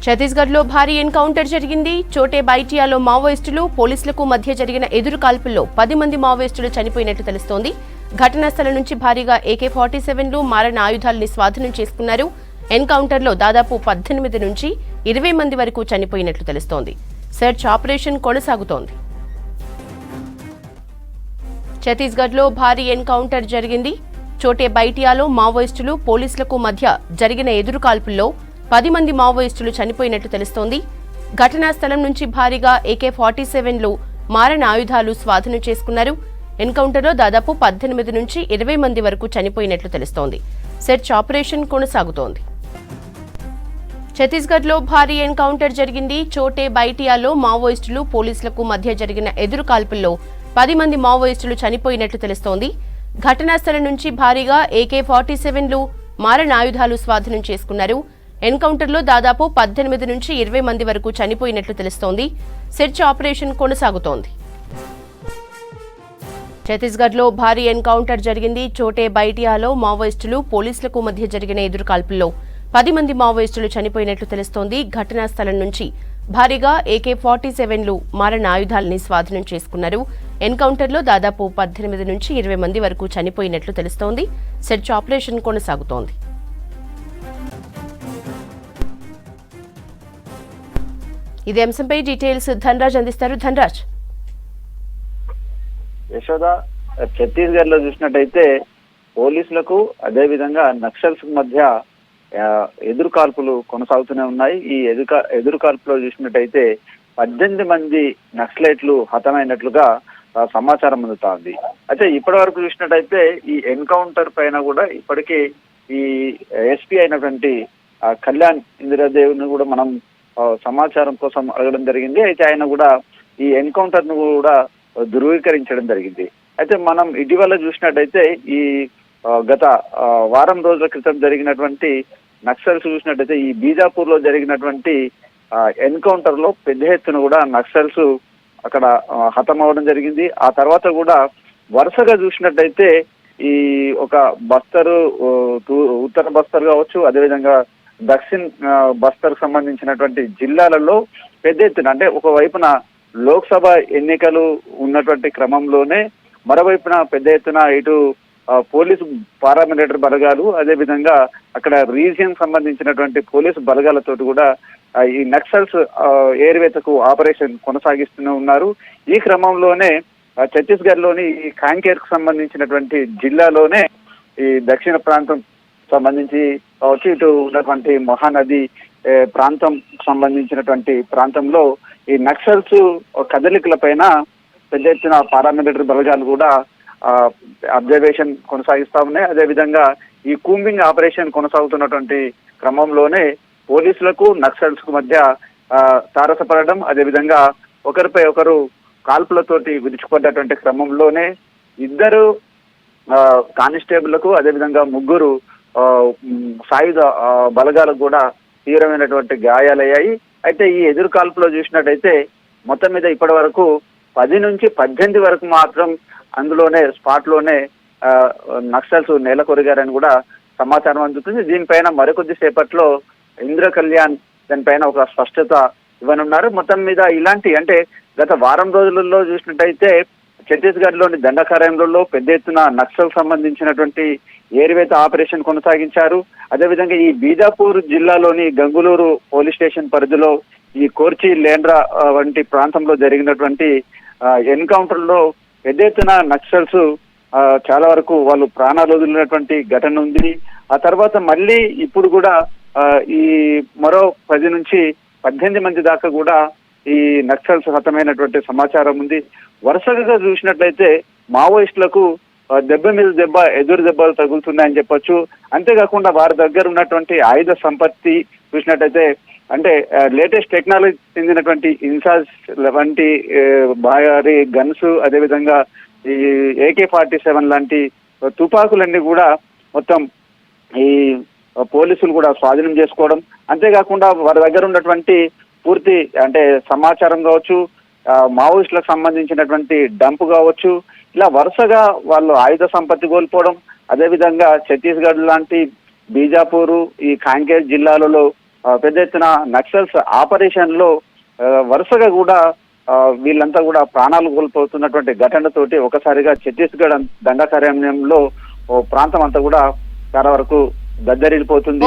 ఛత్తీస్గఢ్లో భారీ ఎన్కౌంటర్ జరిగింది. చోటే బైటియాలో మావోయిస్టులు పోలీసులకు మధ్య జరిగిన ఎదురు కాల్పుల్లో 10 మంది మావోయిస్టులు చనిపోయినట్లు తెలుస్తోంది. ఘటనా స్థలం నుంచి భారీగా AK-47లు మారణ ఆయుధాలని స్వాధీనం చేసుకున్నారు. ఎన్కౌంటర్లో దాదాపు 18 నుంచి 20 మంది వరకు చనిపోయినట్లు తెలుస్తోంది. సెర్చ్ ఆపరేషన్ కొనసాగుతోంది. ఛత్తీస్గఢ్లో భారీ ఎన్కౌంటర్ జరిగింది. చోటే బైటియాలో మావోయిస్టులు పోలీసులకు మధ్య జరిగిన ఎదురు కాల్పుల్లో 10 మంది మావోయిస్టులు చనిపోయినట్లు తెలుస్తోంది. ఘటనా స్థలం నుంచి భారీగా AK-47లు మారణ ఆయుధాలు స్వాధీనం చేసుకున్నారు. ఎన్కౌంటర్లో దాదాపు 18 నుంచి 20 మంది వరకు చనిపోయినట్లు తెలుస్తోంది. సెర్చ్ ఆపరేషన్ కొనసాగుతోంది. ఛత్తీస్గఢ్లో భారీ ఎన్కౌంటర్ జరిగింది. చోటే బైటియాలో మావోయిస్టులు పోలీసులకు మధ్య జరిగిన ఎదురు కాల్పుల్లో 10 మంది మావోయిస్టులు చనిపోయినట్లు తెలుస్తోంది. ఘటనా స్థలం నుంచి భారీగా AK-47లు మారణ ఆయుధాలు స్వాధీనం చేసుకున్నారు. ఎన్కౌంటర్లో దాదాపు 18 నుంచి 20 మంది వరకు చనిపోయినట్లు తెలుస్తోంది. సెర్చ్ ఆపరేషన్ కొనసాగుతోంది. ఛత్తీస్గఢ్లో భారీ ఎన్కౌంటర్ జరిగింది. చోటే బైటియాలో మావోయిస్టులు పోలీసులకు మధ్య జరిగిన ఎదురు కాల్పుల్లో 10 మంది మావోయిస్టులు చనిపోయినట్లు తెలుస్తోంది. ఘటనా స్థలం నుంచి భారీగా AK-47లు మారణ ఆయుధాలని స్వాధీనం చేసుకున్నారు. ఎన్కౌంటర్లో దాదాపు 18 నుంచి 20 మంది వరకు చనిపోయినట్లు తెలుస్తోంది. సెర్చ్ ఆపరేషన్ కొనసాగుతోంది. ఇదే అంశంపై డీటెయిల్స్ ధనరాజ్ అందిస్తారు. ధనరాజ్. యశోద, ఛత్తీస్గఢ్ లో చూసినట్టయితే పోలీసులకు అదే విధంగా నక్సల్స్ మధ్య ఎదురు కాల్పులు కొనసాగుతూనే ఉన్నాయి. ఈ ఎదురు కాల్పులో చూసినట్టయితే 18 మంది నక్సలైట్లు హతమైనట్లుగా సమాచారం అందుతోంది. అయితే ఇప్పటి వరకు చూసినట్టయితే ఈ ఎన్కౌంటర్ పైన కూడా ఇప్పటికీ ఈ ఎస్పీ అయినటువంటి కళ్యాణ్ ఇందిరాదేవ్ని కూడా మనం సమాచారం కోసం అడగడం జరిగింది. అయితే ఆయన కూడా ఈ ఎన్కౌంటర్ ను కూడా ధృవీకరించడం జరిగింది. అయితే మనం ఇటీవల చూసినట్టయితే ఈ గత వారం రోజుల క్రితం జరిగినటువంటి నక్సల్స్ చూసినట్టయితే ఈ బీజాపూర్ లో జరిగినటువంటి ఎన్కౌంటర్ లో పెద్ద ఎత్తున కూడా నక్సల్స్ అక్కడ హతమవడం జరిగింది. ఆ తర్వాత కూడా వరుసగా చూసినట్టయితే ఈ ఒక బస్తరు, ఉత్తర బస్తర్ కావచ్చు, అదేవిధంగా దక్షిణ్ బస్తర్ సంబంధించినటువంటి జిల్లాలలో పెద్ద ఎత్తున, అంటే ఒకవైపున లోక్సభ ఎన్నికలు ఉన్నటువంటి క్రమంలోనే మరోవైపున పెద్ద ఎత్తున ఇటు పోలీసు పారామిలిటరీ బలగాలు, అదేవిధంగా అక్కడ రీజియన్ సంబంధించినటువంటి పోలీసు బలగాలతోటి కూడా ఈ నక్సల్స్ ఏరివేతకు ఆపరేషన్ కొనసాగిస్తూనే ఉన్నారు. ఈ క్రమంలోనే ఛత్తీస్గఢ్ లోని ఈ కాంకేర్ కు సంబంధించినటువంటి జిల్లాలోనే ఈ దక్షిణ ప్రాంతం సంబంధించి కావచ్చు, ఇటు ఉన్నటువంటి మహానది ప్రాంతం సంబంధించినటువంటి ప్రాంతంలో ఈ నక్సల్స్ కదలికల పైన పెద్ద ఎత్తున పారామిలిటరీ బలగాలు కూడా అబ్జర్వేషన్ కొనసాగిస్తా ఉన్నాయి. అదేవిధంగా ఈ కూంబింగ్ ఆపరేషన్ కొనసాగుతున్నటువంటి క్రమంలోనే పోలీసులకు నక్సల్స్ కు మధ్య తారసపడడం, అదేవిధంగా ఒకరిపై ఒకరు కాల్పులతోటి విరుచుకుపడ్డటువంటి క్రమంలోనే 2 కానిస్టేబుళ్లకు, అదేవిధంగా 3 సాయుధ బలగాలకు కూడా తీవ్రమైనటువంటి గాయాలయ్యాయి. అయితే ఈ ఎదురు కాల్పులో చూసినట్టయితే మొత్తం మీద ఇప్పటి వరకు 10 నుంచి 18 వరకు మాత్రం అందులోనే స్పాట్ లోనే నక్సల్స్ నేలకొరిగారని కూడా సమాచారం అందుతుంది. దీనిపైన మరికొద్ది సేపట్లో ఇంద్ర కళ్యాణ్ దానిపైన ఒక స్పష్టత ఇవ్వనున్నారు. మొత్తం మీద ఇలాంటి, అంటే గత వారం రోజులలో చూసినట్టయితే ఛత్తీస్గఢ్ లోని దండకారణ్యంలో పెద్ద ఎత్తున నక్సల్ సంబంధించినటువంటి ఏరివేత ఆపరేషన్ కొనసాగించారు. అదేవిధంగా ఈ బీజాపూర్ జిల్లాలోని గంగులూరు పోలీస్ స్టేషన్ పరిధిలో ఈ కోర్చి లేండ్రా వంటి ప్రాంతంలో జరిగినటువంటి ఎన్కౌంటర్ లో పెద్ద ఎత్తున నక్సల్స్ చాలా వరకు వాళ్ళు ప్రాణాలు వదిలినటువంటి ఘటన ఉంది. ఆ తర్వాత మళ్ళీ ఇప్పుడు కూడా ఈ మరో 10 నుంచి 18 మంది దాకా కూడా ఈ నక్సల్స్ హతమైనటువంటి సమాచారం ఉంది. వరుసగా చూసినట్లయితే మావోయిస్టులకు దెబ్బ మీద దెబ్బ, ఎదురు దెబ్బలు తగులుతున్నాయని చెప్పొచ్చు. అంతేకాకుండా వారి దగ్గర ఉన్నటువంటి ఆయుధ సంపత్తి చూసినట్టయితే, అంటే లేటెస్ట్ టెక్నాలజీ చెందినటువంటి ఇన్సాస్ వంటి భారీ గన్స్, అదేవిధంగా ఈ AK-47 లాంటి తుపాకులన్నీ కూడా మొత్తం ఈ పోలీసులు కూడా స్వాధీనం చేసుకోవడం, అంతేకాకుండా వారి దగ్గర ఉన్నటువంటి పూర్తి, అంటే సమాచారం కావచ్చు, మావోయిస్టులకు సంబంధించినటువంటి డంప్ కావచ్చు, ఇలా వరుసగా వాళ్ళు ఆయుధ సంపత్తి కోల్పోవడం, అదేవిధంగా ఛత్తీస్గఢ్ లాంటి బీజాపూరు, ఈ కాంకేర్ జిల్లాలలో పెద్ద ఎత్తున నక్సల్స్ ఆపరేషన్ లో వరుసగా కూడా వీళ్ళంతా కూడా ప్రాణాలు కోల్పోతున్నటువంటి ఘటనతోటి ఒకసారిగా ఛత్తీస్గఢ్ దండకారణ్యంలో ప్రాంతం అంతా కూడా చాలా వరకు దద్దరిల్లిపోతుంది.